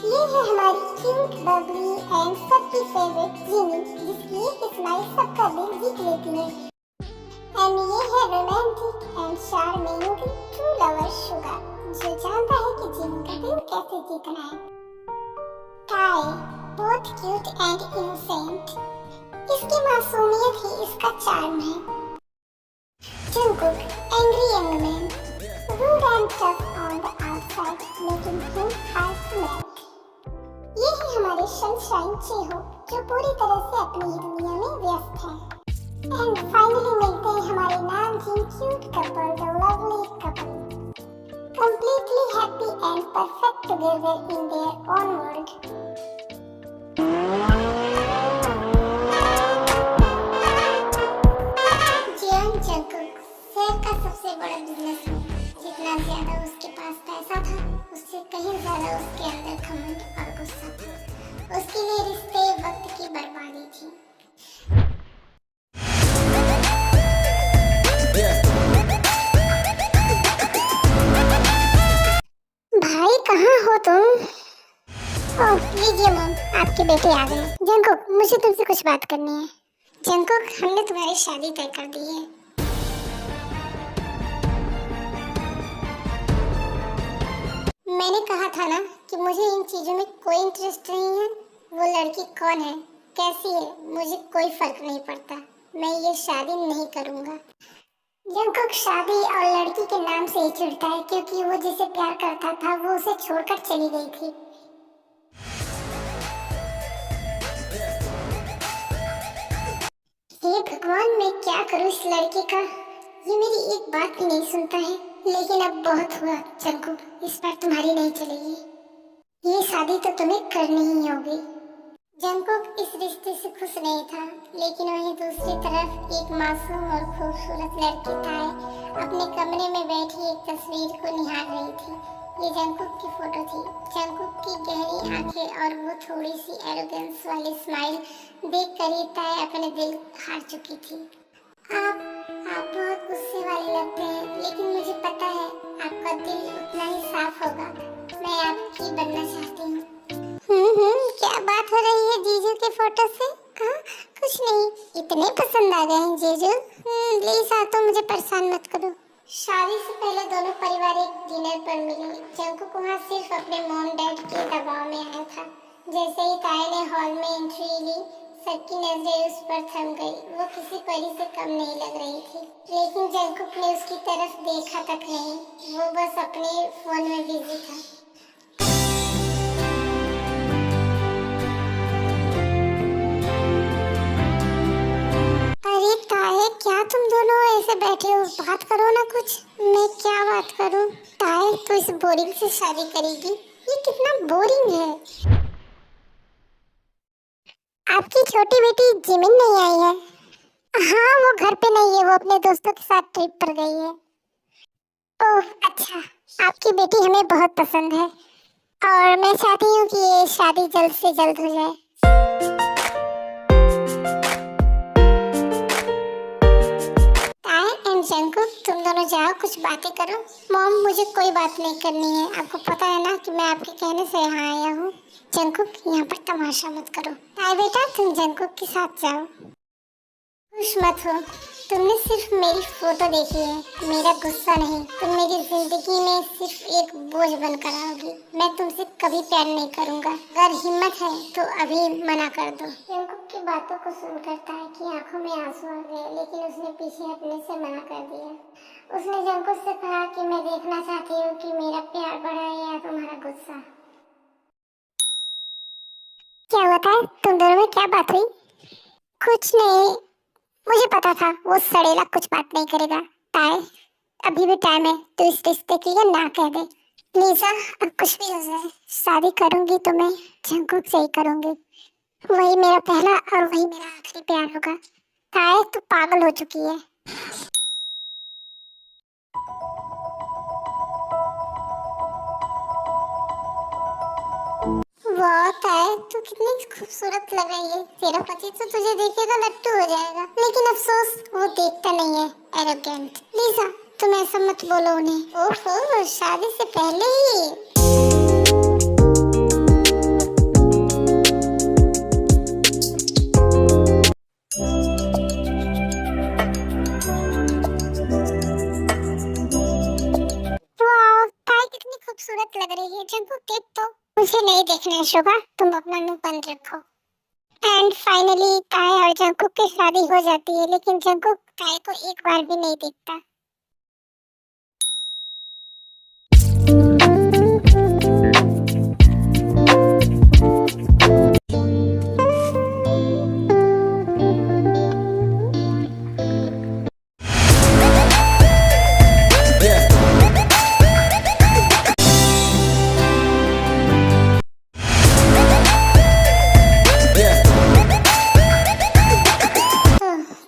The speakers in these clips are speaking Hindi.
ये है हमारी क्यूट बबली एंड सबकी फेवरेट जिमी, जिसकी एक स्माइल सबका दिल जीत लेती है। एंड ये है romantic and charming true lover sugar, जो जानता है कि जिमी का दिल कैसे जीतना है। टाई बहुत क्यूट एंड इनोसेंट, इसकी मासूमियत ही इसका चार्म है। Jungkook angry young man, rude and tough on the outside, making him hard to melt. ये है हमारे सनशाइन चेहो, जो पूरी तरह से अपनी ही दुनिया में व्यस्त है। एंड फाइनली मिलते हैं हमारे नामचीन cute couple, the lovely couple, completely happy and perfect together in their own world. Jeong Jungkook शहर का सबसे बड़ा बिजनेसमैन, जितना ज्यादा उसके पास पैसा था, उससे कहीं ज्यादा उसके अंदर घमंड और गुस्सा था। उसके लिए रिश्ते वक्त की बर्बादी थी। भाई कहाँ हो तुम? ओह लीजिए मॉम, आपके बेटे आ गए। जंगकुक, मुझे तुमसे कुछ बात करनी है। जंगकुक, हमने तुम्हारी शादी तय कर दी है। मैंने कहा था ना कि मुझे इन चीजों में कोई इंटरेस्ट नहीं है। वो लड़की कौन है, कैसी है, मुझे कोई फर्क नहीं पड़ता। मैं ये शादी नहीं करूंगा। जंगकुक शादी और लड़की के नाम से ही चिढ़ता है, क्योंकि वो जिसे प्यार करता था वो उसे छोड़कर चली गई थी। हे भगवान, मैं क्या करूं इस लड़के का। ये मेरी एक बात भी नहीं सुनता है। लेकिन अब बहुत हुआ जंगकुक, इस बार तुम्हारी नहीं चलेगी। ये शादी तो तुम्हें करनी ही होगी। जंगकुक इस रिश्ते से खुश नहीं था, लेकिन वहीं दूसरी तरफ एक मासूम और खूबसूरत लड़की ताए अपने कमरे में बैठी एक तस्वीर को निहार रही थी। ये जंगकुक की फोटो थी। जंगकुक की गहरी आंखें और वो थोड़ी सी एरोगेंस वाली स्माइल देखकर ही ताए अपने दिल हार चुकी थी। आप बहुत गुस्से वाले लगते हैं, लेकिन मुझे पता है आपका दिल उतना ही साफ होगा। मैं आपकी बनना चाहती हूँ। क्या बात हो रही है जीजू के फोटो से? कुछ नहीं, इतने पसंद आ गए हैं जीजू। प्लीज आ, तो मुझे परेशान मत करो। शादी से पहले दोनों परिवार एक डिनर पर मिले। जंगकुक वहाँ सिर्फ अपने मॉम डैड के दबाव में आया था। जैसे ही ताए ने हॉल में एंट्री ली, सबकी नजरें उस पर थम गई। वो किसी परी से कम नहीं लग रही थी, लेकिन जंगकुक ने उसकी तरफ देखा तक नहीं। वो बस अपने फोन में बिजी था। अरे ताए, क्या तुम दोनों ऐसे बैठे हो? बात करो ना कुछ। मैं क्या बात करूं? ताए, तू इस बोरिंग से शादी करेगी? ये कितना बोरिंग है। आपकी छोटी बेटी जिमिन नहीं आई है? हाँ, वो घर पे नहीं है, वो अपने दोस्तों के साथ ट्रिप पर गई है। ओह अच्छा, आपकी बेटी हमें बहुत पसंद है और मैं चाहती हूँ कि ये शादी जल्द से जल्द हो जाए। ताए एंड जंगकुक, तुम दोनों जाओ, कुछ बातें करो। मॉम, मुझे कोई बात नहीं करनी है। आपको पता है ना कि मैं आपके कहने से यहाँ आया हूँ। जंगकुक, यहाँ पर तमाशा मत करो। ताए बेटा, तुम जंगकुक के साथ जाओ। खुश मत हो, तुमने सिर्फ मेरी फोटो देखी है, मेरा गुस्सा नहीं। तुम मेरी जिंदगी में सिर्फ एक बोझ बनकर आओगी। मैं तुमसे कभी प्यार नहीं करूंगा। अगर हिम्मत है तो अभी मना कर दो। जंगकुक की बातों को सुनकर ताए की आंखों में आंसू आ गए, लेकिन उसने पीछे हटने से मना कर दिया। उसने जंगकुक से कहा कि मैं देखना चाहती हूँ कि मेरा प्यार बढ़ा है या तुम्हारा गुस्सा। क्या हुआ था? तुम दोनों में क्या बात हुई? कुछ नहीं, मुझे पता था वो सड़ेला कुछ बात नहीं करेगा। ताए, अभी भी टाइम है, तो इस रिश्ते के लिए ना कह दे। लीजा, अब कुछ भी हो जाए, शादी करूंगी तो मैं जंगकुक से ही करूंगी। वही मेरा पहला और वही मेरा आखिरी प्यार होगा। ताए, तू पागल हो चुकी है। वाह ताए, तू कितनी खूबसूरत लग रही है। तेरा पति तो तुझे देखेगा लट्टू हो जाएगा, लेकिन अफसोस वो देखता नहीं है, एरोगेंट। लीजा, तुम ऐसा मत बोलो उन्हें। ओहो, शादी से पहले ही खूबसूरत लग रही है। जंकुक देख तो। मुझे नहीं देखना है शोभा, तुम अपना मुंह बंद रखो। एंड फाइनली ताए और जंकुक की शादी हो जाती है, लेकिन जंकुक ताए को एक बार भी नहीं देखता।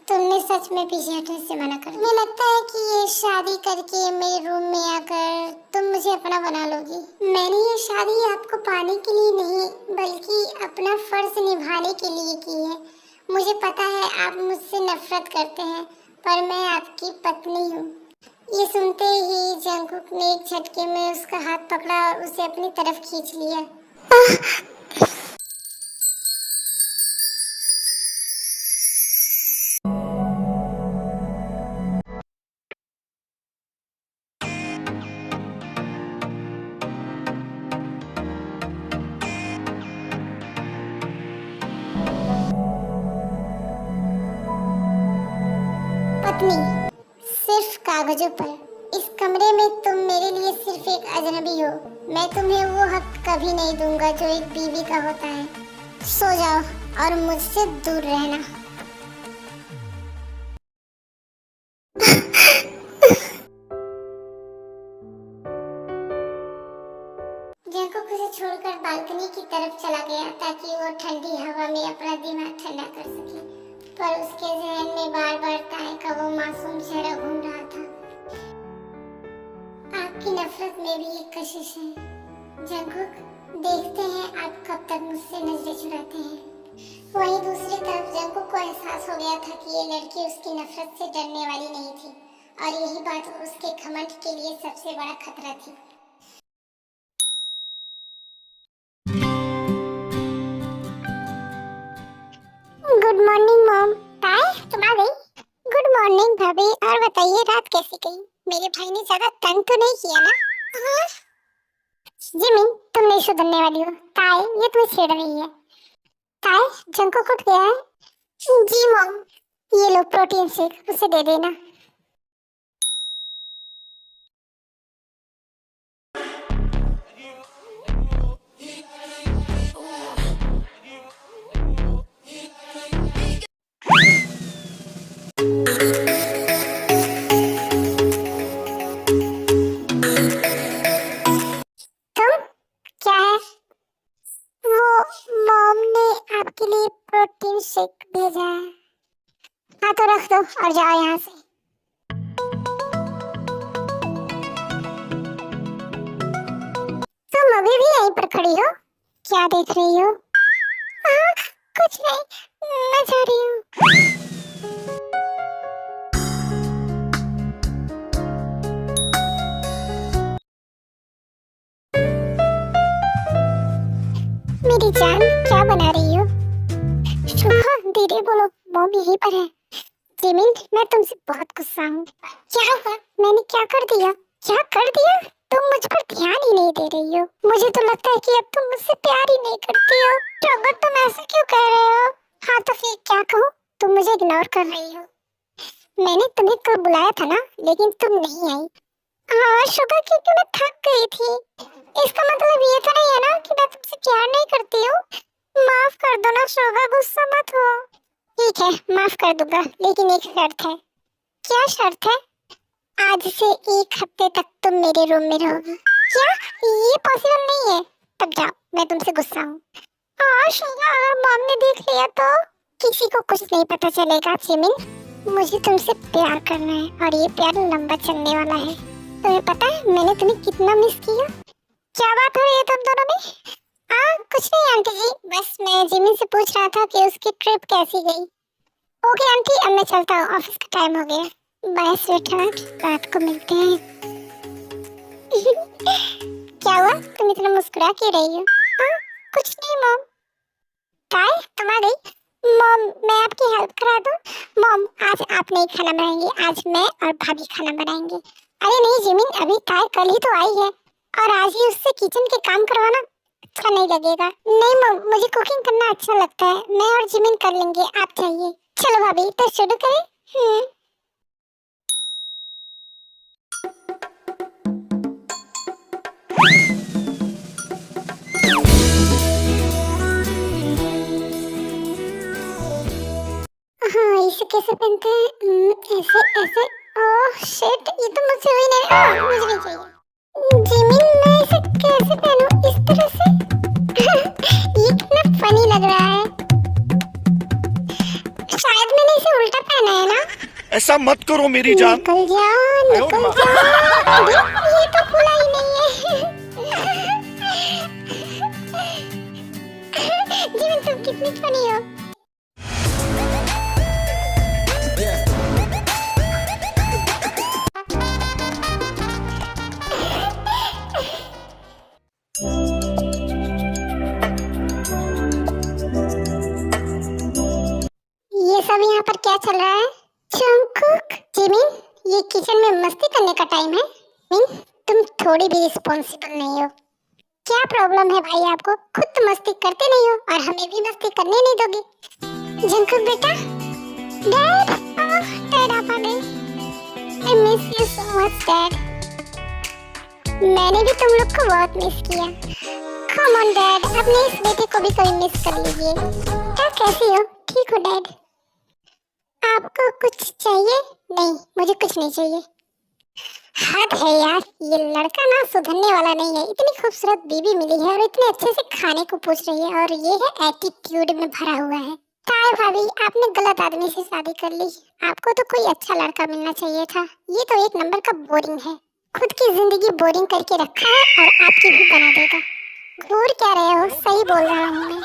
तुमने सच में पीछे हटने से मना कर दिया। मुझे लगता है कि ये शादी करके मेरे रूम में आकर तुम मुझे अपना बना लोगी। मैंने ये शादी आपको पाने के लिए नहीं, बल्कि अपना फर्ज निभाने के लिए की है। मुझे पता है आप मुझसे नफरत करते हैं, पर मैं आपकी पत्नी हूँ। ये सुनते ही जंकुक ने एक झटके में उसका हाथ पकड़ा और उसे अपनी तरफ खींच लिया। पत्नी सिर्फ कागजों पर। इस कमरे में तुम मेरे लिए सिर्फ एक अजनबी हो। मैं तुम्हें वो हक कभी नहीं दूंगा जो एक बीवी का होता है। सो जाओ और मुझसे दूर रहना। जंकुक उसे छोड़कर बालकनी की तरफ चला गया ताकि वो ठंडी हवा में अपना दिमाग ठंडा कर सके, पर उसके जहन में बार बार ताए का वो मासूम चेहरा घूम रहा था। आपकी नफरत में भी एक कशिश है जंकुक। देखते हैं आप कब तक मुझसे नजरें चुराते हैं। वहीं दूसरी तरफ जंकुक को एहसास हो गया था कि ये लड़की उसकी नफरत से डरने वाली नहीं थी, और यही बात उसके घमंड के लिए सबसे बड़ा खतरा थी। Good morning mom. ताए तुम आ गई? गुड मॉर्निंग भाभी। और बताइए रात कैसी गई? मेरे भाई ने ज्यादा तंग तो नहीं किया ना? हाँ। जिमिन तुम नहीं सुधरने वाली हो। ताए ये तुम्हें छेड़ रही है। ताए जंकुक उठ गया है। जी मॉम। ये लो प्रोटीन शेक, उसे दे देना। तुम क्या है? वो मॉम ने आपके लिए प्रोटीन शेक भेजा है। हाँ तो रख दो और जाओ यहाँ से। तुम अभी भी यहीं पर खड़ी हो? क्या देख रही हो? हाँ, कुछ नहीं, मैं जा रही हूँ। मेरी जान क्या बना रही हो? शुभा धीरे बोलो, मॉम यहीं पर है। जिमिन मैं तुमसे बहुत गुस्सा हूँ। क्या हुआ? मैंने क्या कर दिया? क्या कर दिया? तुम मुझ पर ध्यान ही नहीं दे रही हो। मुझे तो लगता है कि अब तुम मुझसे प्यार ही नहीं करती हो। शोभा तुम ऐसा क्यों कह रहे हो? हाँ तो फिर क्या कहूँ? तुम मुझे इग्नोर कर रही हो। मैंने तुम्हें कल बुलाया था ना, लेकिन तुम नहीं आई। हाँ शोभा, क्योंकि मैं थक गई थी। इसका मतलब ये तो नहीं है ना कि मैं तुमसे प्यार नहीं करती हूँ। माफ कर दो ना शोभा, गुस्सा मत हो। ठीक है, माफ कर दूंगा, लेकिन एक शर्त है। क्या शर्त है? आज से एक हफ्ते तक तुम मेरे रूम में रहोगी। क्या? ये पॉसिबल नहीं है। तब जाओ, मैं तुमसे गुस्सा हूँ। हाँ शोभा, अगर मॉम ने देख लिया तो? किसी को कुछ नहीं पता चलेगा जिमिन। मुझे तुमसे प्यार करना है और ये प्यार लंबा चलने वाला है। तुम्हें पता है मैंने तुम्हें कितना मिस किया? क्या बात हो रही है तुम दोनों में? कुछ नहीं आंटी जी, बस मैं जिमिन से पूछ रहा था कि उसकी ट्रिप कैसी गई। ओके आंटी, अब मैं चलता हूँ, ऑफिस का टाइम हो गया। बाय स्वीटहार्ट, रात को मिलते हैं। क्या हुआ? तुम इतना मुस्कुरा क्यों रही हो? कुछ नहीं मॉम। काय तुम आ गई? मॉम मैं आपकी हेल्प करा दूं? मॉम आज आप नहीं खाना बनाएंगे, आज मैं और भाभी खाना बनाएंगे। अरे नहीं जिमिन, अभी काय कल ही तो आई है। और आज ही उससे किचन के काम करवाना अच्छा नहीं लगेगा। नहीं मुझे कुकिंग करना अच्छा लगता है, मैं और जिमिन कर लेंगे, आप चाहिए। चलो भाभी तो शुरू करें। हाँ इसे कैसे पहनते हैं? ऐसे ऐसे। ओह शिट, ये तो मुझसे हुई नहीं। मुझे नहीं चाहिए। जिमिन मैं इसे कैसे पहनूं इस तरह से? ये कितना फनी लग रहा है। शायद मैंने इसे उल्टा पहना है ना? ऐसा मत करो मेरी जान। निकल जा निकल जा। अरे ये तो खुला ही नहीं है। जिमिन तुम कितनी फनी हो। ये सब यहाँ पर क्या चल रहा है? जंगकुक, जिमिन, ये किचन में मस्ती करने का टाइम है। जिमिन, तुम थोड़ी भी रिस्पॉन्सिबल नहीं हो। क्या प्रॉब्लम है भाई आपको? खुद तो मस्ती करते नहीं हो और हमें भी मस्ती करने नहीं दोगे। जंगकुक बेटा, डैड, डैड आप आ गए। I miss you so much dad. मैंने भी तुम लोग को बहुत मिस किया। Come on डैड, अपने इस बेटे को भी कभी मिस कर लीजिए। क्या कैसी हो? ठीक हो डैड? आपको कुछ चाहिए? नहीं मुझे कुछ नहीं चाहिए। हद है यार, ये लड़का ना सुधरने वाला नहीं है। इतनी खूबसूरत बीवी मिली है और इतने अच्छे से खाने को पूछ रही है और ये है एटीट्यूड में भरा हुआ है। ताई भाभी, आपने गलत आदमी से शादी कर ली। आपको तो कोई अच्छा लड़का मिलना चाहिए था। ये तो एक नंबर का बोरिंग है। खुद की जिंदगी बोरिंग करके रखा है और आपकी भी बना देगा। घूर क्या रहे हो? सही बोल रहा हूँ मैं।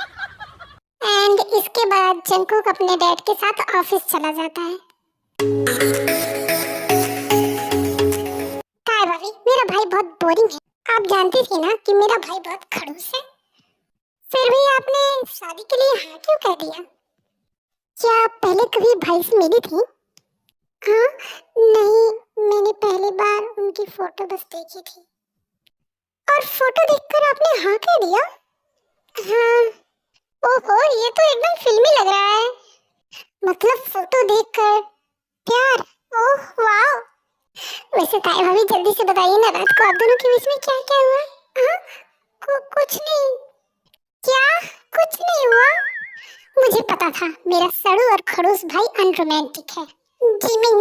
एंड इसके बाद जंगकुक अपने डैड के साथ ऑफिस चला जाता है। ताई भाभी, मेरा भाई बहुत बोरिंग है। आप जानती थी ना कि मेरा भाई बहुत खड़ूस है, फिर भी आपने शादी के लिए हाँ क्यों कह दिया? क्या आप पहले कभी भाई से मिली थी? हाँ नहीं, मैंने पहली बार उनकी फोटो बस देखी थी। और फोटो देखकर आपने हाँ कह दिया? हाँ। ओहो, ये तो एकदम फिल्मी लग रहा है। मतलब फोटो देखकर प्यार? Oh wow. वैसे ताई भाभी जल्दी से बताइए ना, रात को आप दोनों के बीच में क्या क्या हुआ? हाँ? कुछ नहीं। क्या? कुछ नहीं हुआ? मुझे पता था मेरा सड़ू और खड़ूस भाई अनरोमांटिक है। जिमिन,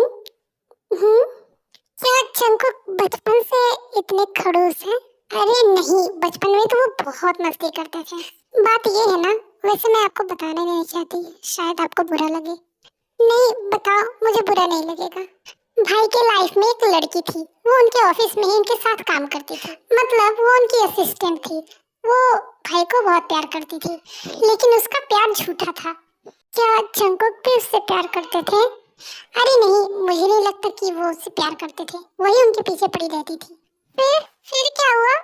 क्या जंगकुक बचपन से इतने खड़ूस हैं? अरे नहीं, बचपन में तो वो बहुत मस्ती करते थे। बात ये है ना, वैसे मैं आपको बताना नहीं चाहती, शायद आपको बुरा लगे। नहीं बताओ, मुझे बुरा नहीं लगेगा। भाई के लाइफ में एक लड़की थी, वो उनके ऑफिस में ही उनके साथ काम करती थी। मतलब वो उनकी असिस्टेंट थी। वो भाई को बहुत प्यार करती थी, लेकिन उसका प्यार झूठा था। क्या जंगकुक भी उससे प्यार करते थे? अरे नहीं, मुझे नहीं लगता कि वो उससे प्यार करते थे, वही उनके पीछे पड़ी रहती थी। फिर क्या हुआ?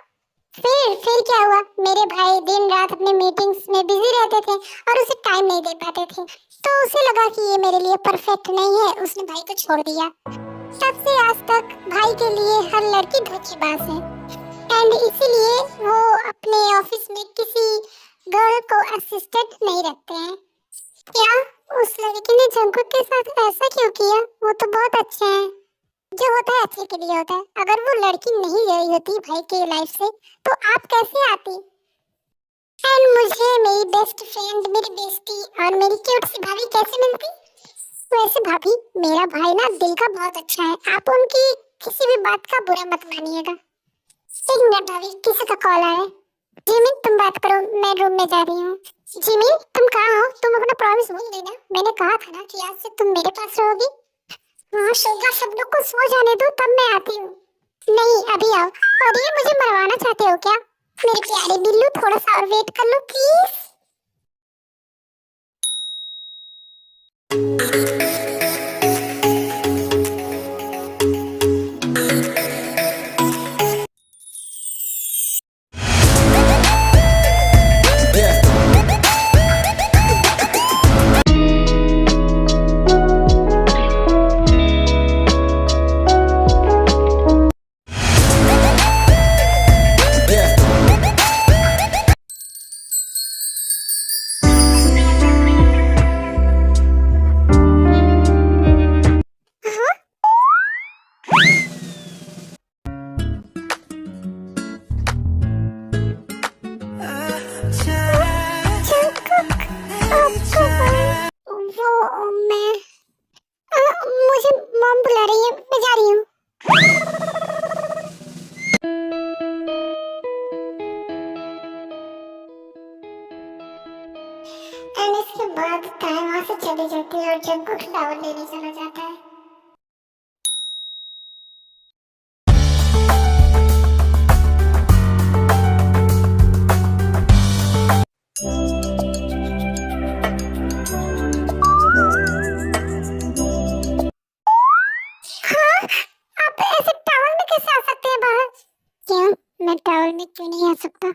फिर क्या हुआ? मेरे भाई दिन रात अपने मीटिंग्स में बिजी रहते थे और उसे टाइम नहीं दे पाते थे, तो उसे लगा कि ये मेरे लिए परफेक्ट नहीं है, उसने भाई को छोड़ दिया। तब से आज तक भाई के लिए हर लड़की धोखेबाज है, एंड इसीलिए वो अपने ऑफिस में किसी गर्ल को असिस्टेंट नहीं रखते हैं। क्या उस लड़की ने जंगकुक के साथ ऐसा क्यों किया? वो तो बहुत अच्छे हैं। जो होता है अच्छे के लिए होता है। अगर वो लड़की नहीं गई होती भाई के लाइफ से, तो आप कैसे आती? एंड मुझे मेरी बेस्ट फ्रेंड, मेरी बेस्टी और मेरी क्यूट सी भाभी कैसे मिलती? वैसे भाभी, मेरा भाई ना दिल का बहुत अच्छा है, आप उनकी किसी भी बात का बुरा मत मानिएगा। एक मिनट भाभी, किसी का कॉल आया है। जिमिन तुम बात करो, मैं रूम में जा रही हूँ। जिमिन तुम कहाँ हो? तुम अपना प्रॉमिस भूल गई ना? मैंने कहा था ना कि आज से तुम मेरे पास रहोगी। हाँ शोभा, सब लोग को सो जाने दो, तब मैं आती हूँ। नहीं अभी आओ। और ये मुझे मरवाना चाहते हो क्या? मेरे प्यारे बिल्लू, थोड़ा सा और वेट कर लो प्लीज। एंड इसके बाद ताई वहां से चली जाती है और जंकुक टावर लेने चला जाता है। हाँ, आप ऐसे टावर में कैसे आ सकते हैं बाहर? क्यों, मैं टावर में क्यों नहीं आ सकता?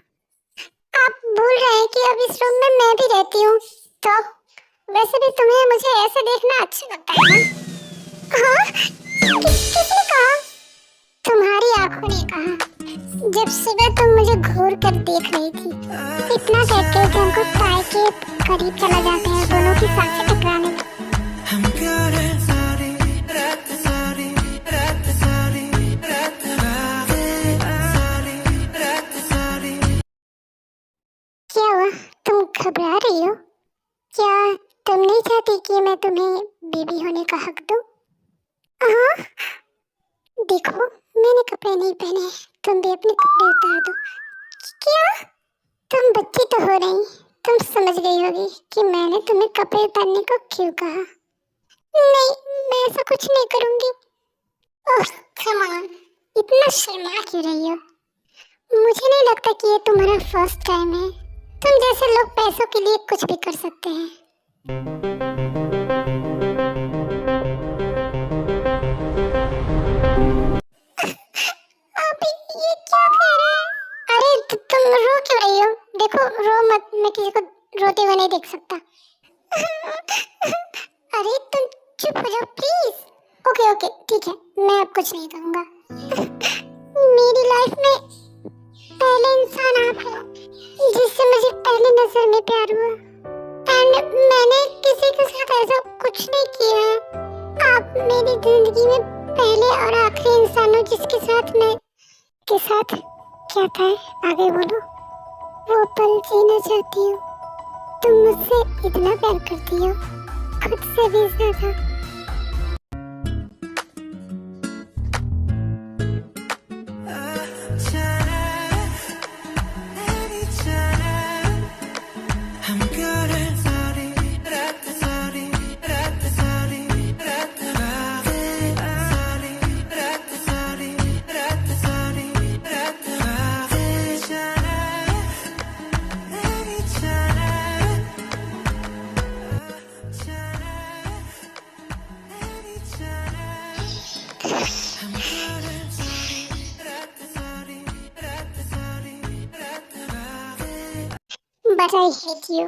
आप भूल रहे हैं कि अब इस रूम में मैं भी रहती हूँ, तो वैसे भी तुम्हें मुझे ऐसे देखना अच्छा लगता है ना? हाँ? किसने कहा? तुम्हारी आंखों ने कहा, जब सुबह तुम मुझे घूर कर देख रही थी। इतना कहकर जंकुक ताई के करीब चला जाता है, दोनों की सांसें टकराने लगती हैं। क्या हुआ? तुम घबरा रही हो? क्या तुम नहीं चाहती कि मैं तुम्हें बेबी होने का हक दूं? हाँ? देखो, मैंने कपड़े नहीं पहने हैं, तुम भी अपने कपड़े उतार दो। क्या? तुम बच्ची तो हो नहीं, तुम समझ गई होगी कि मैंने तुम्हें कपड़े उतारने को क्यों कहा। नहीं, मैं ऐसा कुछ नहीं करूंगी। ओह कम ऑन, इतना शर्मा क्यों रही हो? मुझे नहीं लगता कि ये तुम्हारा फर्स्ट टाइम है। तुम जैसे लोग पैसों के लिए कुछ भी कर सकते हैं। आप ये क्या कह रहे हैं? अरे तुम रो क्यों रही हो? देखो, रो मत, मैं किसी को रोते हुए नहीं देख सकता। अरे तुम चुप हो जाओ प्लीज। ओके ओके ठीक है, मैं अब कुछ नहीं करूंगा। मेरी लाइफ में पहले इंसान आप हैं जिससे मुझे पहली नजर में प्यार हुआ, एंड मैंने किसी के साथ ऐसा कुछ नहीं किया है। आप मेरी जिंदगी में पहले और आखिरी इंसान हो जिसके साथ मैं के साथ क्या था, आगे बोलो। वो पल जीना चाहती हूँ। तुम मुझसे इतना प्यार करती हो, खुद से भी ज्यादा। But I hate you.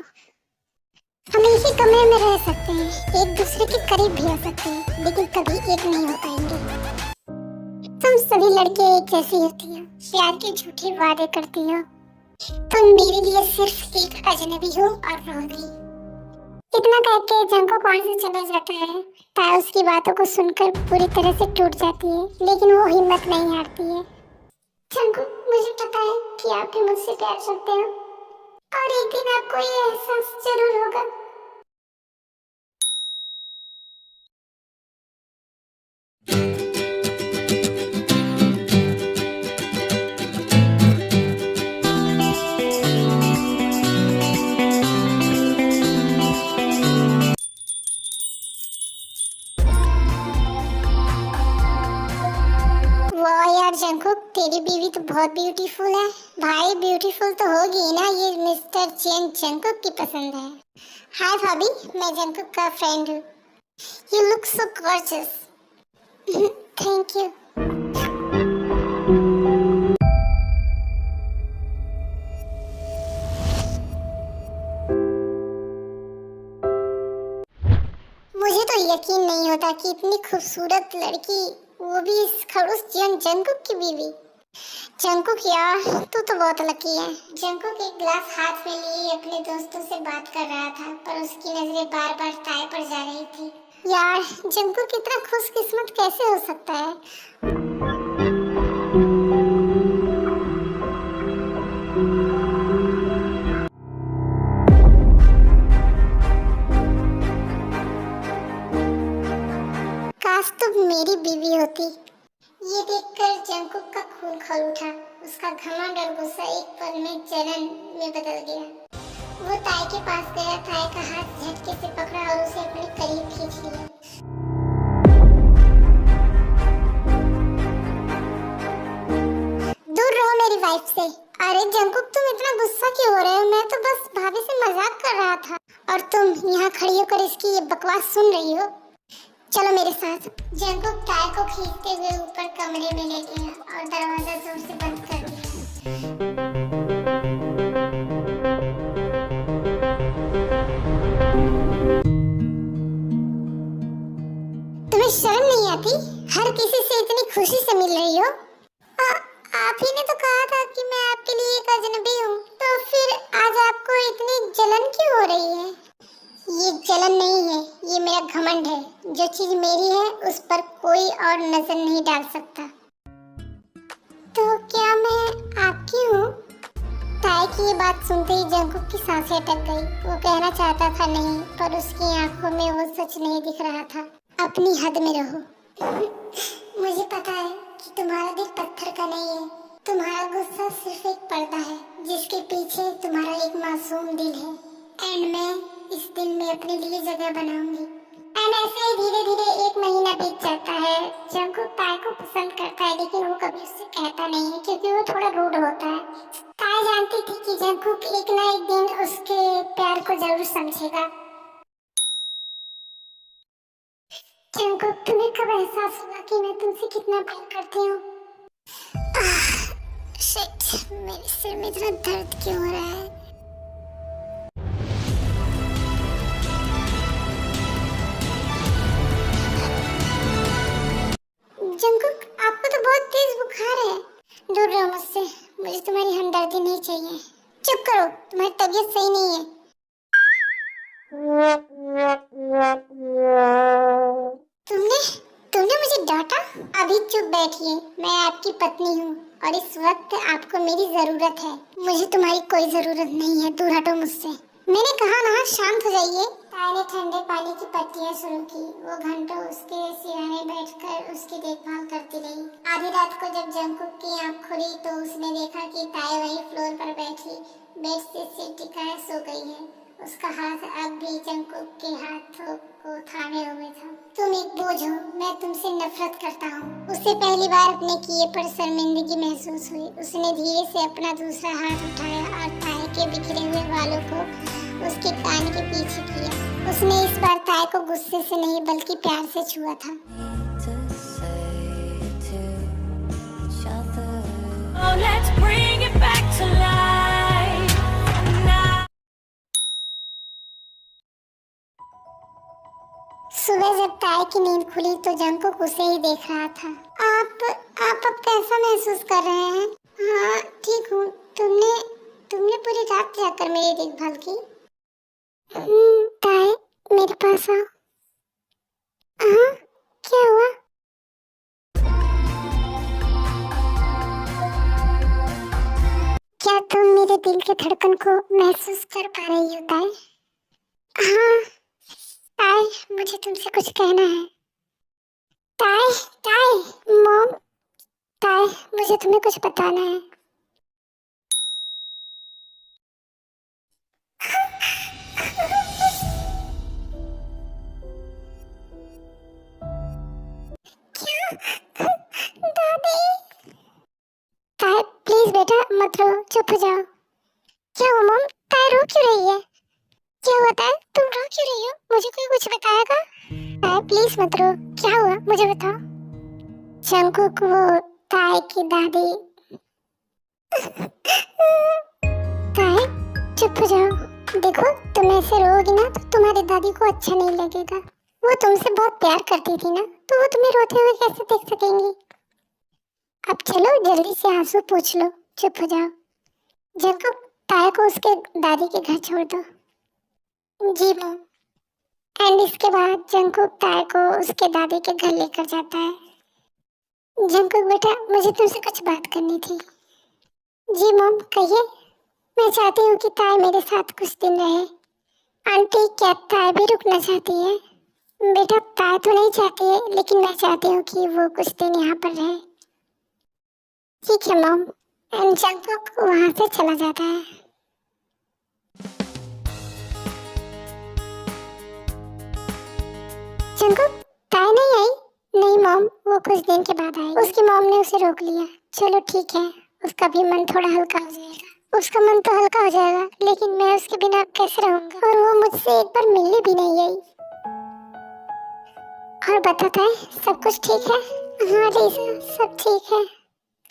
हम एक ही कमरे में रह सकते हैं, एक दूसरे के करीब भी आ सकते हैं, लेकिन कभी एक नहीं हो पाएंगे। तुम सभी लड़के एक जैसी होती हो, प्यार के झूठे वादे करती हो। तुम मेरे लिए सिर्फ एक अजनबी हो और रहोगी। इतना कह के जंकुक वहां से चला जाता है। ताई उसकी बातों को सुनकर पूरी तरह से टूट जाती है, लेकिन वो हिम्मत नहीं हारती है। जंकुक, मुझे पता है कि आप भी मुझसे प्यार करते हो, और एक दिन आपको ये एहसास जरूर होगा। वाह यार जंकुक, तेरी बीवी तो बहुत ब्यूटीफुल है। भाई ब्यूटीफुल तो होगी ना, ये मिस्टर चेन जंकुक की पसंद है। हाय भाभी, मैं जंकुक का फ्रेंड हूँ। You look so gorgeous. Thank you. मुझे तो यकीन नहीं होता कि इतनी खूबसूरत लड़की, वो भी इस खड़ूस जंकुक की बीवी। जंकुक यार, तू तो बहुत लकी है। जंकुक एक गिलास हाथ में लिए अपने दोस्तों से बात कर रहा था, पर उसकी नजरें बार बार ताई पर जा रही थी। यार जंकुक इतना खुशकिस्मत कैसे हो सकता है? काश तुम मेरी बीवी होती। ये देखकर जंकुक का खून खौल उठा। उसका घमंड और गुस्सा एक पल में जलन में बदल गया। वो ताई के पास गया, ताई का हाथ झटके से पकड़ा और उसे अपने करीब खींच लिया। दूर रहो मेरी वाइफ से। अरे जंकुक, तुम इतना गुस्सा क्यों हो रहे हो? मैं तो बस भाभी से मजाक कर रहा था और तुम यहाँ खड़ी होकर इसकी ये बकवास सुन रही हो। चलो मेरे साथ। जंकुक ताई को खींचते हुए ऊपर कमरे में ले गया और दरवाजा जोर से बंद कर दिया। तुम्हें शर्म नहीं आती? हर किसी से इतनी खुशी से मिल रही हो। आप ही ने तो कहा था कि मैं आपके लिए एक अजनबी हूँ, तो फिर आज आपको इतनी जलन क्यों हो रही है? ये जलन नहीं है, ये मेरा घमंड है। जो चीज मेरी है उस पर कोई और नजर नहीं डाल सकता। तो क्या मैं आपकी हूँ? ताई की ये बात सुनते ही जंकुक की सांसें अटक गई। वो कहना चाहता था नहीं, पर उसकी आंखों में वो सच नहीं दिख रहा था। अपनी हद में रहो। मुझे पता है कि तुम्हारा दिल पत्थर का नहीं है। तुम्हारा गुस्सा सिर्फ एक पर्दा है जिसके पीछे तुम्हारा एक मासूम दिल है। एंड मैं इस दिल में अपने लिए जगह बनाऊंगी। एंड ऐसे ही धीरे धीरे 1 महीना बीत जाता है। जंकुक ताई को पसंद करता है, लेकिन वो कभी उससे कहता नहीं है क्योंकि वो थोड़ा रूड होता है। ताई जानती थी कि जंकुक एक ना एक दिन उसके प्यार को जरूर समझेगा। जंकुक, तुम्हें कब एहसास हुआ कि मैं तुमसे कितना प्यार करती हूँ? शिट, मेरे सिर में इतना दर्द क्यों हो रहा है? जंकुक, आपको तो बहुत तेज बुखार है। दूर रहो मुझसे, मुझे तुम्हारी हमदर्दी नहीं चाहिए। चुप करो, तुम्हारी तबीयत सही नहीं है। तुमने तुमने मुझे डांटा? अभी चुप बैठिए। मैं आपकी पत्नी हूँ और इस वक्त आपको मेरी जरूरत है। मुझे तुम्हारी कोई जरूरत नहीं है। दूर हटो मुझसे। मैंने कहा ना, शांत हो जाइए। ताई ने ठंडे पानी की पट्टियाँ शुरू की। वो घंटों उसके सिरहाने बैठकर उसकी देखभाल करती रही। आधी रात को जब जंकुक की आँख खुली तो उसने देखा कि ताई वहीं फ्लोर पर बैठी बेड से सिर टिकाए सो गई है। उसका हाथ अब भी जंकुक के हाथों को थामे हुए था। तुम एक बोझ हो, मैं तुमसे नफरत करता हूँ। उसे पहली बार अपने किए पर शर्मिंदगी महसूस हुई। उसने धीरे से अपना दूसरा हाथ उठाया और ताई के बिखरे हुए बालों को उसके कान के पीछे किया। उसने इस बार ताई को गुस्से से नहीं बल्कि प्यार से छुआ था। Oh, let's bring it back to life now. सुबह जब ताई की नींद खुली तो जंकुक उसे ही देख रहा था। आप अब कैसा महसूस कर रहे हैं? हाँ, ठीक हूँ। तुमने पूरी रात जाकर मेरी देखभाल की। ताई, मेरे पास आओ। हाँ, क्या हुआ? क्या तुम मेरे दिल के धड़कन को महसूस कर पा रही हो ताई? हाँ ताई, मुझे तुमसे कुछ कहना है। ताई, ताई, मॉम, ताई, मुझे तुम्हें कुछ बताना है। क्या? दादी? ताई, प्लीज बेटा मत रो, चुप हो जाओ। क्या हुआ मॉम? ताई रो क्यों रही है? क्या हुआ ताई? तुम रो क्यों रही हो? मुझे कोई कुछ बताएगा? ताई प्लीज मत रो, क्या हुआ मुझे बताओ। जंकुक, वो ताई की दादी। ताई चुप हो जाओ। देखो, तुम ऐसे रोओगी ना तो तुम्हारी दादी को अच्छा नहीं लगेगा। वो तुमसे बहुत प्यार करती थी ना, तो वो तुम्हें रोते हुए कैसे देख सकेंगी? अब चलो जल्दी से आंसू पोंछ लो, चुप हो जाओ। जंकुक, ताई को उसके दादी के घर छोड़ दो। जी मॉम। एंड इसके बाद जंकुक ताई को उसके दादी के घर लेकर जाता है। जंकुक बेटा, मुझे तुमसे कुछ बात करनी थी। जी मॉम, कहिए। मैं चाहती हूँ कि ताई मेरे साथ कुछ दिन रहे। आंटी, क्या ताई भी रुकना चाहती है? बेटा, ताई तो नहीं चाहती है, लेकिन मैं चाहती हूँ कि वो कुछ दिन यहाँ पर रहे। ठीक है मॉम। एंड जंकुक वहाँ से चला जाता है। मॉम वो कुछ दिन के बाद आई। उसकी मॉम ने उसे रोक लिया। चलो ठीक है, उसका भी मन थोड़ा हल्का हो जाएगा। उसका मन तो हल्का हो जाएगा, लेकिन मैं उसके बिना कैसे रहूंगा। और वो मुझसे एक बार मिलने भी नहीं आई। और बताता है सब कुछ ठीक है? हाँ लीजा, सब ठीक है।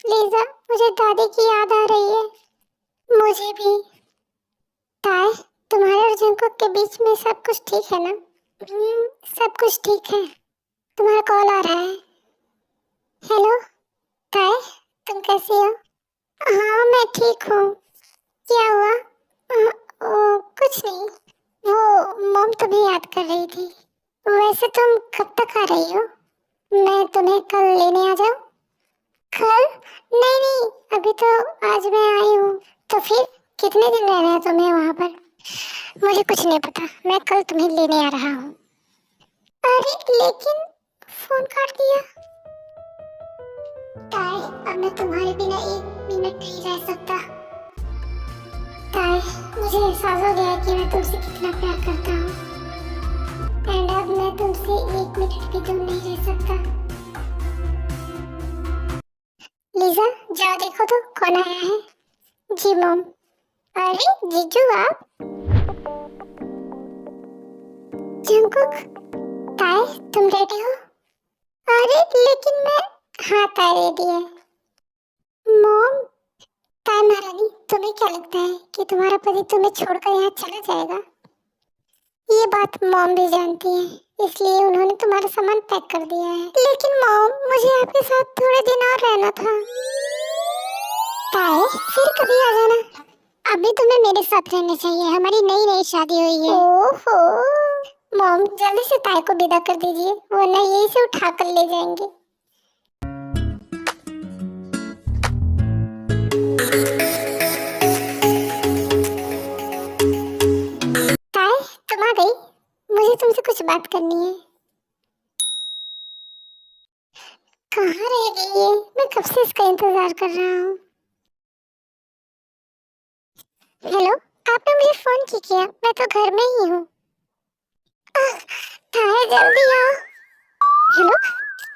लीजा, मुझे दादी की याद आ रही है। मुझे भी। ताई, तुम्हारे और जंकुक के बीच में सब कुछ ठीक है ना? सब कुछ ठीक है। तुम्हारा कॉल आ रहा है। हेलो ताई, तुम कैसी हो? हाँ मैं ठीक हूँ। क्या हुआ? कुछ नहीं। वो मॉम तुम्हें याद कर रही थी। वैसे तुम कब तक आ रही हो? मैं तुम्हें कल लेने आ जाऊँ? कल? नहीं नहीं, अभी तो आज मैं आई हूँ। तो फिर कितने दिन रहना है तुम्हें वहाँ पर? मुझे कुछ नहीं पता, मैं कल तुम्हें लेने आ रहा हूँ। अरे लेकिन फोन काट दिया। ताई, अब मैं तुम्हारे बिना एक मिनट नहीं रह सकता। ताई, मुझे एहसास हो गया कि मैं तुमसे कितना प्यार करता हूँ। एंड अब मैं तुमसे एक मिनट भी दूर नहीं रह सकता। लीजा, जाओ देखो तो कौन आया है। जी मॉम। अरे जीजू आप? जंकुक, ताई तुम रेडी हो? अरे लेकिन मैं। हाँ ताई रेडी है। मॉम, ताई महारानी, तुम्हें क्या लगता है कि तुम्हारा पति तुम्हें छोड़कर यहाँ चला जाएगा? ये बात मॉम भी जानती है, इसलिए उन्होंने तुम्हारा सामान पैक कर दिया है। लेकिन मॉम, मुझे आपके साथ थोड़े दिन और रहना था। ताई, फिर कभी आ जाना। अभी तुम्हें मेरे साथ रहना चाहिए, हमारी नई नई शादी हुई है। ओहो मॉम, जल्दी से ताई को विदा कर दीजिए, वरना यही से उठा कर ले जाएंगे। ताई, तुम आ गई? मुझे तुमसे कुछ बात करनी है। कहाँ रह गई है? मैं कब से इसका इंतजार कर रहा हूँ। हेलो, आपने मुझे फोन क्यों किया? मैं तो घर में ही हूँ। ताई जल्दी आओ। हेलो,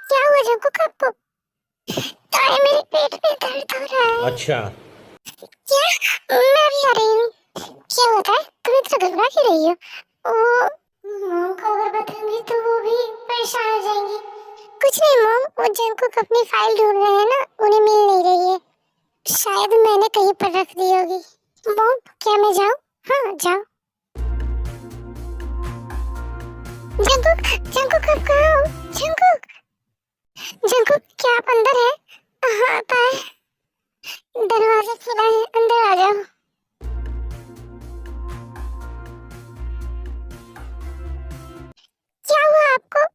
क्या हुआ जंकुक आपको? ताई, मेरे पेट में दर्द हो रहा है। अच्छा। क्या? मैं भी आ रही हूँ। क्या होता है? तुम इतना घबरा क्यों रही हो? ओ, मॉम को अगर बताऊंगी तो वो भी परेशान हो जाएंगी। कुछ नहीं मॉम, वो जंकुक अपनी फाइल ढूंढ रहे हैं ना, उन्हें मिल नहीं रही है। शायद मैंने कहीं पर रख दी होगी। मॉम, क्या मैं जाऊँ? हाँ जाओ। जंकुक, जंकुक आप कहाँ हो? जंकुक, जंकुक क्या आप अंदर है? हाँ ताई, दरवाजा खुला है, अंदर आ जाओ। क्या हुआ आपको?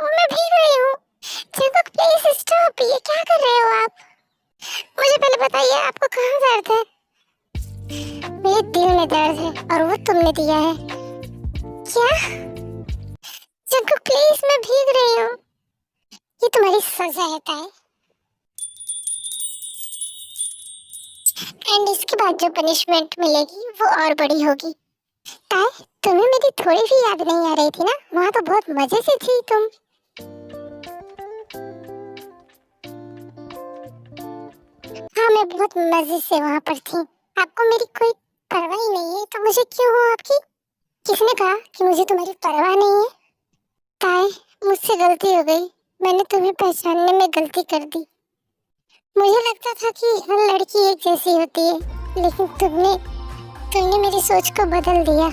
मैं भीग रही हूँ। जंकुक प्लीज स्टॉप, ये क्या कर रहे हो आप? मुझे पहले बताइए आपको कहाँ दर्द है? मेरे दिल में दर्द है और वो तुमने दिया है। क्या? जंकुक प्लीज, मैं भीग रही हूँ। ये तुम्हारी सजा है ताई। एंड इसके बाद जो पनिशमेंट मिलेगी वो और बड़ी होगी। ताई, तुम्हें मेरी थोड़ी भी याद नहीं आ रही थी ना? वहाँ तो बहुत मजे से थी तुम। हाँ मैं बहुत मजे से वहाँ पर थी। आपको मेरी कोई परवाह ही नहीं है तो मुझे क्यों हो आपकी? किसने कहा कि मुझे तुम्हारी परवाह नहीं है? ताई, मुझसे गलती हो गई। मैंने तुम्हें पहचानने में गलती कर दी। मुझे लगता था कि हर लड़की एक जैसी होती है, लेकिन तुमने मेरी सोच को बदल दिया।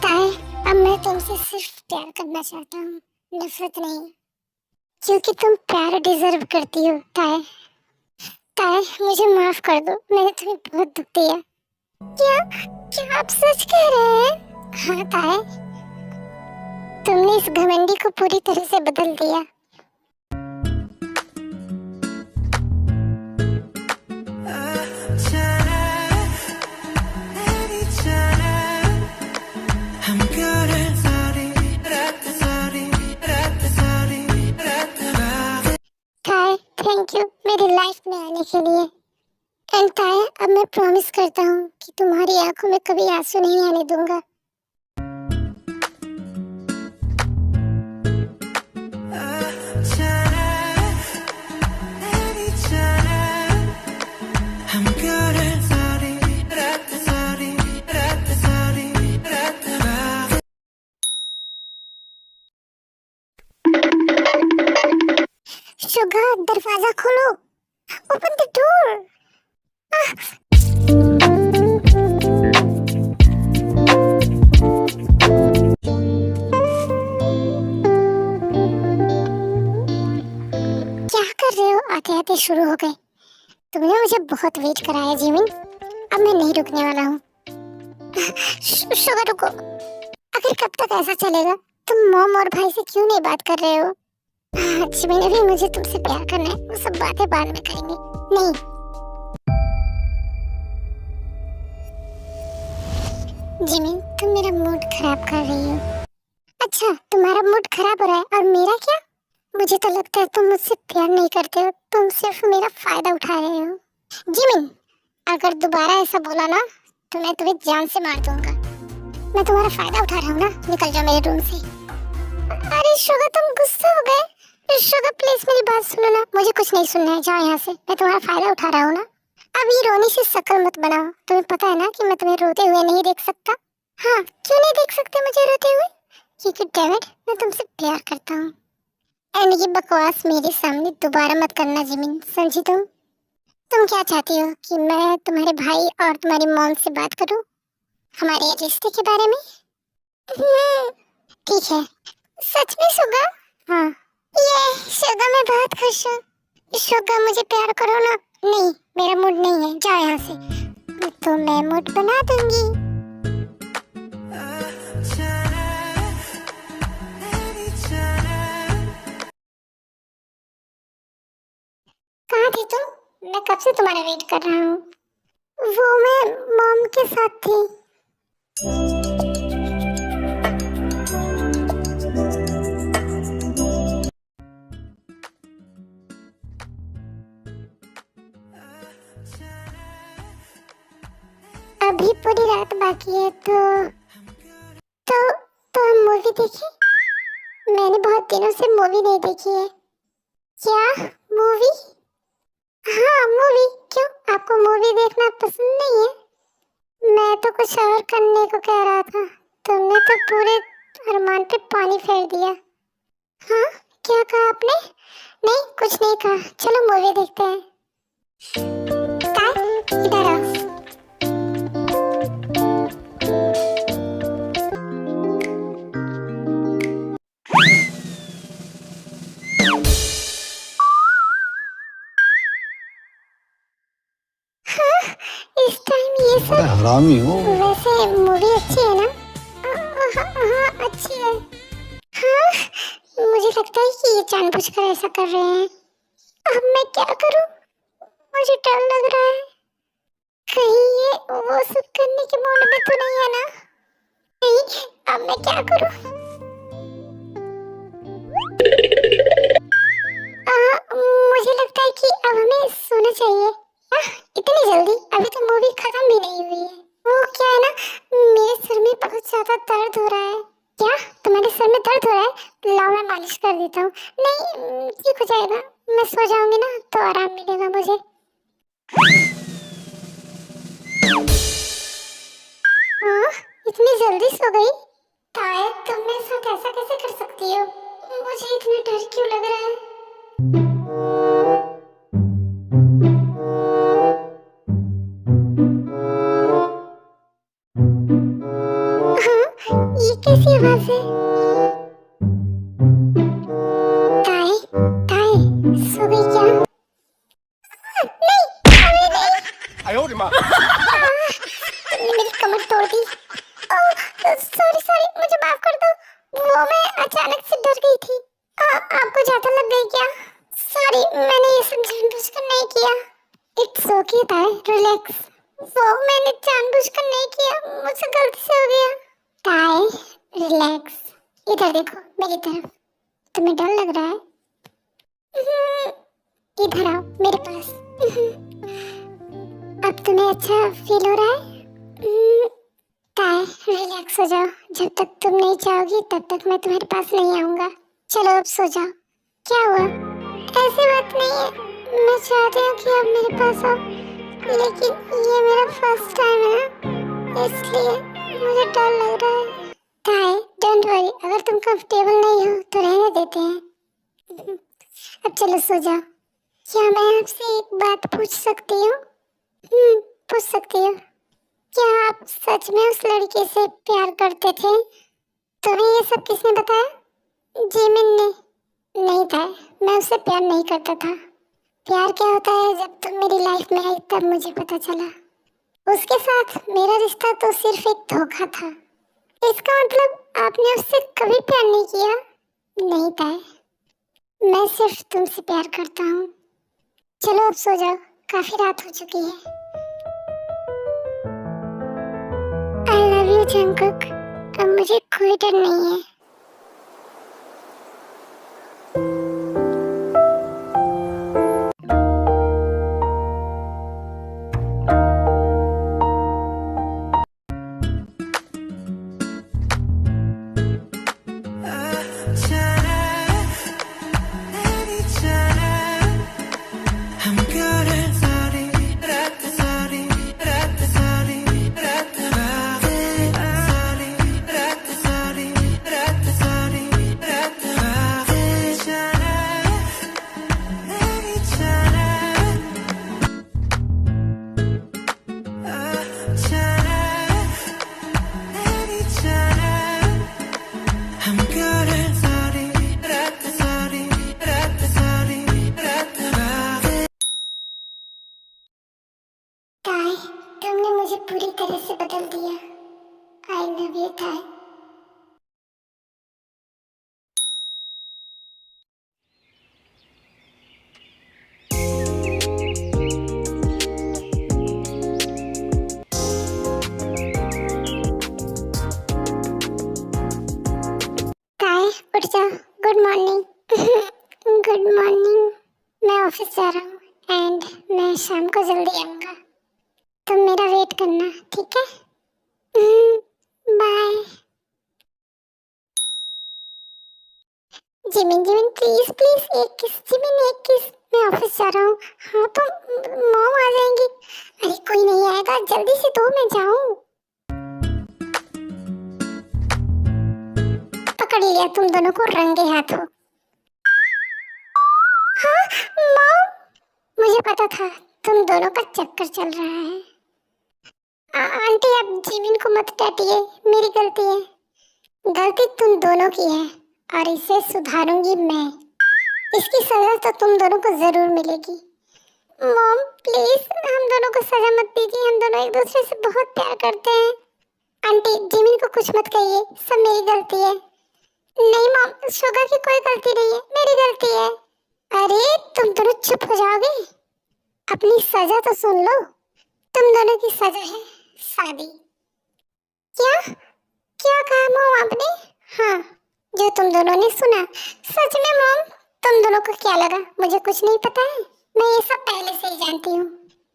ताई, अब मैं तुमसे सिर्फ प्यार करना चाहता हूँ, नफरत नहीं, क्योंकि तुम प्यार डिजर्व करती हो। ताई, ताई मुझे माफ कर दो, मैंने तुम्हें बहुत दुख दिया। क्या आप सच कह रहे हैं? हाँ ताई, तुमने इस घमंडी को पूरी तरह से बदल दिया। ताई थैंक यू मेरी लाइफ में आने के लिए। एंड ताई, अब मैं प्रॉमिस करता हूँ कि तुम्हारी आंखों में कभी आंसू नहीं आने दूंगा। शुगा, दरवाजा खोलो। Open the door. क्या कर रहे हो? आते आते शुरू हो गए। तुमने मुझे बहुत वेट कराया जिमिन। अब मैं नहीं रुकने वाला हूँ। शुगर रुको। आखिर कब तक ऐसा चलेगा? तुम मॉम और भाई से क्यों नहीं बात कर रहे हो? जिमिन, अभी मुझे तुमसे प्यार करना है। वो सब बातें बाद में करेंगे। नहीं, जिमिन, तुम मेरा मूड खराब कर रही हो। अच्छा, तुम्हारा मूड खराब हो रहा है और मेरा क्या? मुझे तो लगता है तुम मुझसे प्यार नहीं करते हो, तुम सिर्फ मेरा फायदा उठा रहे हो। जिमिन, अगर दोबारा ऐसा बोला ना तो मैं तुम्हें जान से मार दूंगा। मैं तुम्हारा फायदा उठा रहा हूँ ना, निकल जाओ मेरे रूम से। अरे शुगर, तुम गुस्सा हो गए? शुगर प्लीज मेरी बात सुनो ना। मुझे कुछ नहीं सुनना है, जाओ यहाँ से। मैं तुम्हारा फायदा उठा रहा हूँ ना। अब ये रोने से शक्ल मत बनाओ। तुम्हें पता है ना कि मैं तुम्हें रोते हुए नहीं देख सकता। हाँ, क्यों नहीं देख सकते मुझे रोते हुए? क्योंकि डैड, मैं तुमसे प्यार करता हूँ। एंड ये बकवास मेरे सामने दोबारा मत करना जिमिन, समझी तुम? तुम क्या चाहती हो कि मैं तुम्हारे भाई और तुम्हारी मॉम से बात करूं हमारे रिश्ते के बारे में? ठीक है। सच में शुगा? हाँ। ये शुगा, मैं बहुत खुश हूँ। शुगा, मुझे प्यार करो ना। नहीं, मेरा मूड नहीं है, जाओ यहाँ से। तो मैं मूड बना दूंगी। कहाँ थी तुम? मैं कब से तुम्हारा वेट कर रहा हूँ। वो मैं मॉम के साथ थी। अभी पूरी रात बाकी है तो हम मूवी देखें? मैंने बहुत दिनों से मूवी नहीं देखी है। क्या मूवी? हाँ, मूवी। क्यों, आपको मूवी देखना पसंद नहीं है? मैं तो कुछ और करने को कह रहा था। तुमने तो पूरे अरमान पे पानी फेर दिया। हाँ, क्या कहा आपने? नहीं, कुछ नहीं कहा। चलो मूवी देखते हैं। काय, इधर आओ। इस टाइम ये सब हरामी हो। वैसे मूवी अच्छी है ना? हाँ, अच्छी है। हाँ, मुझे लगता है कि ये जानबूझकर ऐसा कर रहे हैं। अब मैं क्या करूं? मुझे डर लग रहा है। कहीं ये वो सब करने के मूड में तो नहीं है ना? नहीं, अब मैं क्या करूं? मुझे लगता है कि अब हमें सोना चाहिए। इतनी जल्दी? अभी तो मूवी खत्म भी नहीं हुई है। वो क्या है ना, मेरे सिर में बहुत ज्यादा दर्द हो रहा है। क्या तुम्हारे सर में दर्द हो रहा है? लाओ, मैं मालिश कर देता हूँ। नहीं, ठीक हो जाएगा। मैं सो जाऊंगी ना तो आराम मिलेगा मुझे। हाँ, इतनी जल्दी सो गई? ताया, तुम मेरे साथ ऐसा कैसे कर सकती हो? मुझे इतना डर क्यों लग रहा है? ये कैसी आवाज है? ताई, ताई, सो गई क्या? नहीं, अरे नहीं। तुमने मेरी कमर तोड़ दी। सॉरी, मुझे माफ कर दो। वो मैं अचानक से डर गई थी। आपको ज्यादा लग गई क्या? सॉरी, मैंने ये सब जानबूझकर नहीं किया। इट्स ओके ताई, रिलैक्स। वो मैंने जानबूझकर नहीं किया, मुझसे गलती से हो गया। ताई, रिलैक्स। इधर देखो, मेरी तरफ। तुम्हें डर लग रहा है? इधर आओ मेरे पास। अब तुम्हें अच्छा फील हो रहा है? ताई, रिलैक्स हो जाओ। जब तक तुम नहीं चाहोगी तब तक मैं तुम्हारे पास नहीं आऊंगा। चलो अब सो जाओ। क्या हुआ? ऐसी बात नहीं है, मैं चाहती हूँ कि आप मेरे पास आओ। लेकिन ये मेरा फर्स्ट टाइम है ना, इसलिए मुझे डर लग रहा है। ताई, डोंट वरी, अगर तुम कंफर्टेबल नहीं हो तो रहने देते हैं। अब चलो सो जाओ। क्या मैं आपसे एक बात पूछ सकती हूँ? पूछ सकती हो। क्या आप सच में उस लड़के से प्यार करते थे? तुम्हें ये सब किसने बताया? जिमिन ने। नहीं था, मैं उससे प्यार नहीं करता था। प्यार क्या होता है जब तुम मेरी लाइफ में आई तब मुझे पता चला। उसके साथ मेरा रिश्ता तो सिर्फ एक धोखा था। इसका मतलब आपने उससे कभी प्यार नहीं किया? नहीं था, मैं सिर्फ तुमसे प्यार करता हूँ। चलो अब सो जाओ, काफी रात हो चुकी है। आई लव यू जंगकुक, अब मुझे कोई डर नहीं है। ताई, तुमने मुझे पूरी तरह से बदल दिया। आई लव यू ताई। ताई, उठ जाओ। Good morning. Good morning. मैं ऑफिस जा रहा हूँ एंड मैं शाम को जल्दी आऊँगा। तुम मेरा वेट करना, ठीक है? Bye. Jimin Jimin please please एक किस। जिमिन एक किस। मैं ऑफिस जा रहा हूँ। हाँ तो मॉम आ जाएंगी। अरे कोई नहीं आएगा, जल्दी से दो, मैं जाऊँ। पकड़ लिया तुम दोनों को रंगे हाथों। हाँ मॉम, मुझे पता था तुम दोनों का चक्कर चल रहा है। आंटी आप जिमिन को मत डांटिए, मेरी गलती है। गलती तुम दोनों की है और इसे सुधारूंगी मैं। इसकी सजा तो तुम दोनों को जरूर मिलेगी। मॉम प्लीज हम दोनों को सजा मत दीजिए, हम दोनों एक दूसरे से बहुत प्यार करते हैं। आंटी जिमिन को कुछ मत कहिए, सब मेरी गलती है। नहीं मॉम, शुगर की कोई गलती नहीं है, मेरी गलती है। अरे तुम दोनों चुप हो जाओगे? अपनी सजा तो सुन लो। तुम दोनों की सजा है शादी। क्या क्या कहा मॉम आपने? हाँ, जो तुम दोनों ने सुना। सच में मॉम? तुम दोनों को क्या लगा मुझे कुछ नहीं पता है? मैं ये सब पहले से ही जानती हूँ।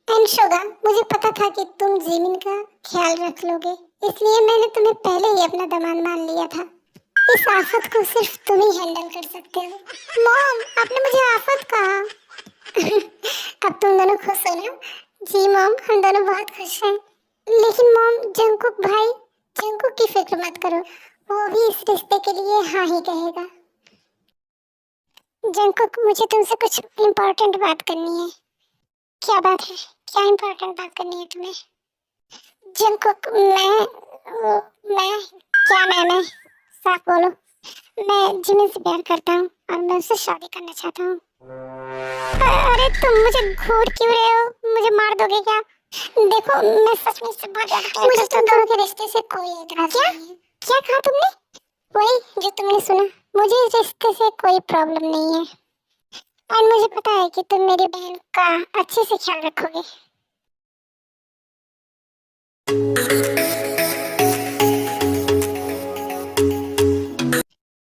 एंड शुगा, मुझे पता था कि तुम जिमिन का ख्याल रख लोगे, इसलिए मैंने तुम्हें पहले ही अपना दामाद मान लिया था। इस आफत को सिर्फ तुम ही हैंडल कर सकते हो। मॉम आपने मुझे आफत कहा। अब तुम दोनों खुश हो ना? जी मॉम, हम दोनों बहुत खुश हैं। लेकिन मॉम, जंगकुक भाई, जंगकुक की फिक्र मत करो, वो भी इस रिश्ते के लिए हाँ ही कहेगा। जंगकुक, मुझे तुमसे कुछ इम्पोर्टेंट बात करनी है। क्या बात है? क्या इम्पोर्टेंट बात करनी है तुम्हें? जंगकुक, मैं साफ बोलो। मैं जिमिन से प्यार करता हूँ और मैं उससे शादी करना चाहता हूँ। अरे तुम मुझे घूर क्यों रहे हो? मुझे मार दोगे क्या? देखो मैं सच में इससे बहुत ज्यादा प्यार करता हूं। तुम दोनों के रिश्ते से कोई एतराज नहीं है। क्या कहा तुमने? वही जो तुमने सुना। मुझे इस रिश्ते से कोई प्रॉब्लम नहीं है और मुझे पता है कि तुम मेरी बहन का अच्छे से ख्याल रखोगे।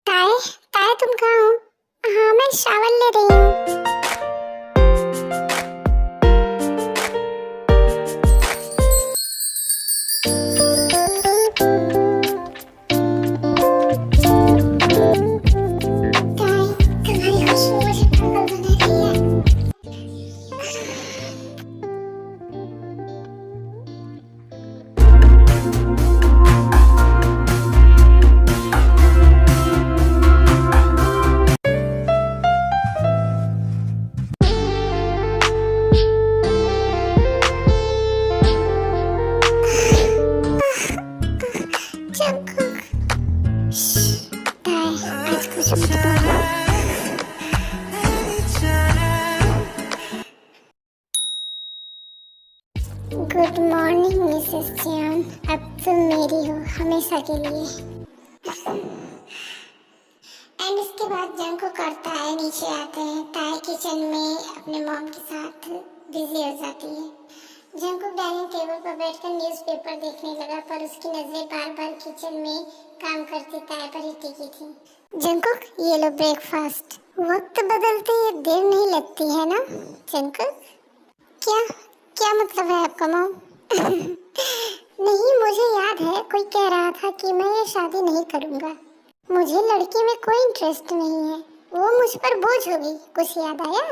ताए, ताए तुम कहाँ हो? हाँ मैं शावर ले रही हूँ। गुड मॉर्निंग मिसेस चैन, अब तुम मेरी हो हमेशा के लिए। एंड इसके बाद जंकुक और ताए नीचे आते हैं। ताए किचन में अपने मॉम के साथ बिजी हो जाती है। जंकुक डाइनिंग टेबल पर बैठकर न्यूज़पेपर देखने लगा, पर उसकी नजरें बार बार किचन में काम करती ताए पर ही टिकी थी। जंकुक, ये लो ब्रेकफास्ट। वक्त बदलते ये देर नहीं लगती है ना जंकुक? क्या क्या मतलब है आपका मॉम? नहीं, मुझे याद है कोई कह रहा था कि मैं ये शादी नहीं करूंगा। मुझे लड़की में कोई इंटरेस्ट नहीं है, वो मुझ पर बोझ होगी। कुछ याद आया?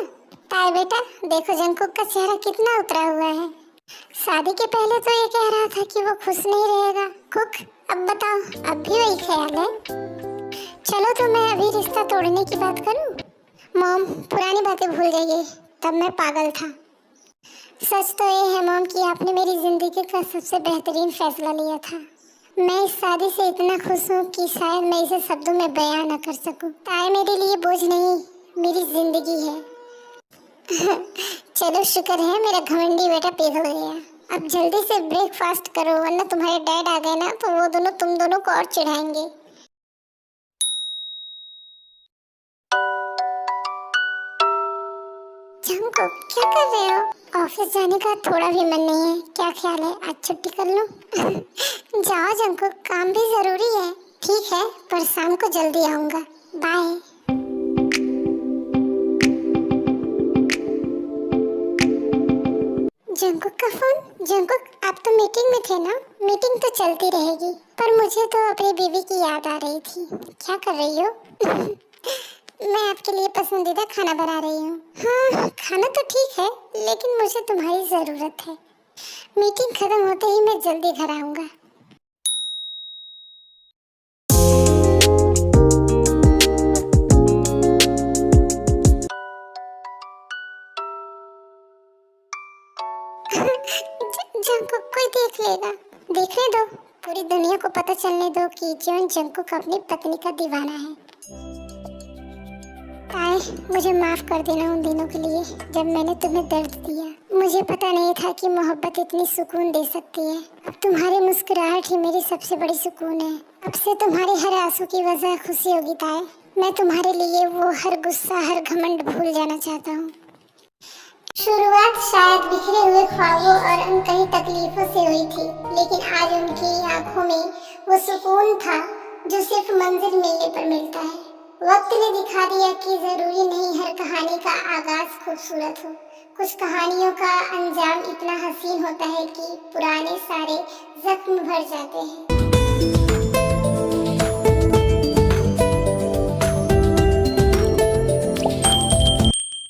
ताए बेटा देखो, जंकुक का चेहरा कितना उतरा हुआ है। शादी के पहले तो ये कह रहा था कि वो खुश नहीं रहेगा। कुक, अब बताओ, अब भी वही ख्याल है? चलो तो मैं अभी रिश्ता तोड़ने की बात करूं? मॉम, पुरानी बातें भूल जाइए, तब मैं पागल था। सच तो ये है मॉम कि आपने मेरी जिंदगी का सबसे बेहतरीन फैसला लिया था। मैं इस शादी से इतना खुश हूँ कि शायद मैं इसे शब्दों में बयां न कर सकूं। ताए मेरे लिए बोझ नहीं, मेरी जिंदगी है। चलो शुक्र है मेरा घमंडी बेटा पिघल गया। अब जल्दी से ब्रेकफास्ट करो, वरना तुम्हारे डैड आ गए ना तो वो दोनों तुम दोनों को और चिढ़ाएंगे। जंकुक, क्या कर रहे हो? ऑफिस जाने का थोड़ा भी मन नहीं है, क्या ख्याल है आज छुट्टी कर लूं? जाओ जंकुक, काम भी जरूरी है। ठीक है, पर शाम को जल्दी आऊंगा। बाय। जंकुक का फोन। जंकुक, आप तो मीटिंग में थे ना? मीटिंग तो चलती रहेगी, पर मुझे तो अपनी बीवी की याद आ रही थी। क्या कर रही हो? मैं आपके लिए पसंदीदा खाना बना रही हूँ। हाँ, खाना तो ठीक है, लेकिन मुझे तुम्हारी जरूरत है। मीटिंग खत्म होते ही मैं जल्दी घर आऊंगा। जंकुक कोई देख लेगा। देखने दो, पूरी दुनिया को पता चलने दो कि जॉन जंकुक अपनी पत्नी का दीवाना है। ताए, मुझे माफ कर देना उन दिनों के लिए जब मैंने तुम्हें दर्द दिया। मुझे पता नहीं था कि मोहब्बत इतनी सुकून दे सकती है। अब तुम्हारी मुस्कुराहट ही मेरी सबसे बड़ी सुकून है। अब से तुम्हारे हर आंसू की वजह खुशी होगी ताए। मैं तुम्हारे लिए वो हर गुस्सा, हर घमंड भूल जाना चाहता हूँ। शुरुआत शायद बिखरे हुए ख्वाबों और अनकही तकलीफों से हुई थी, लेकिन आज उनकी आंखों में वो सुकून था जो सिर्फ मंजिल मिलने पर मिलता है। वक्त ने दिखा दिया कि जरूरी नहीं हर कहानी का आगाज खूबसूरत हो। कुछ कहानियों का अंजाम इतना हसीन होता है कि पुराने सारे जख्म भर जाते हैं।